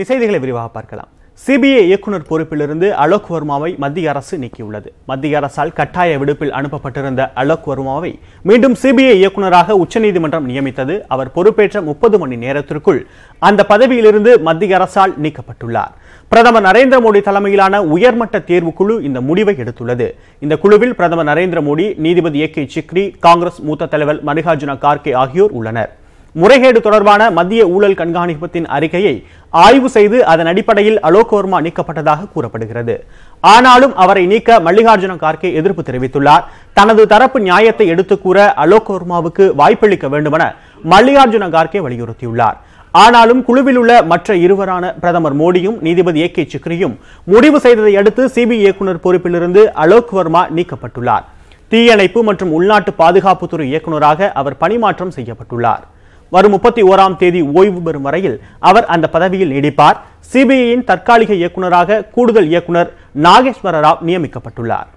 செய்திகளை விரிவாக பார்க்கலாம். சிபிஐ இயக்குனர் பொறுப்பிலிருந்து அலோக் வர்மாவை மத்திய அரசு நீக்கியுள்ளது. மத்திய அரசால் கட்டாய விடுப்பில் அனுப்பப்பட்டிருந்த அலோக் வர்மாவை மீண்டும் சிபிஐ இயக்குநராக உச்சநீதிமன்றம் நியமித்தது. அவர் பொறுப்பேற்ற 30 மணி நேரத்திற்குள் அந்த பதவியிலிருந்து மத்திய அரசால் நீக்கப்பட்டுள்ளார். பிரதமர் நரேந்திர மோடி தலைமையிலான உயர்மட்ட தேர்வுக்குழு இந்த முடிவை எடுத்துள்ளது. இந்த குழுவில் பிரதமர் நரேந்திர மோடி, நீதிபதி ஏ.கே. சிக்ரி, காங்கிரஸ் மூத்த தலைவர் மல்லிகார்ஜுன கார்கே ஆகியோர் உள்ளனர். முறைகேடு தொடர்பான மத்திய ஊழல் கண்காணிப்பத்தின் அறிக்கையை ஆய்வு செய்து அதன் அடிப்படையில் அலோக் வர்மா நீக்கப்பட்டதாக கூறப்படுகிறது. ஆனாலும் அவரை நீக்க மல்லிகார்ஜுன கார்கே எதிர்ப்பு தெரிவித்துள்ளார். தனது தரப்பு நியாயத்தை எடுத்துக் கூற அலோக் வர்மாவுக்கு வாய்ப்பளிக்க வேண்டுமென மல்லிகார்ஜுன கார்கே வலியுறுத்தியுள்ளார். ஆனாலும் குழுவில் உள்ள மற்ற இருவரான பிரதமர் மோடியும் நீதிபதி ஏ.கே. சிக்ரியும் முடிவு செய்ததை அடுத்து சிபிஐ இயக்குநர் பொறுப்பிலிருந்து அலோக் வர்மா நீக்கப்பட்டுள்ளார். தீயணைப்பு மற்றும் உள்நாட்டு பாதுகாப்புத்துறை இயக்குநராக அவர் பணிமாற்றம் செய்யப்பட்டுள்ளார். வரும் 31ஆம் தேதி ஓய்வு பெறும் வரையில் அவர் அந்த பதவியில் நீடிப்பார். சிபிஐயின் தற்காலிக இயக்குநராக கூடுதல் இயக்குநர் நாகேஸ்வர ராவ் நியமிக்கப்பட்டுள்ளார்.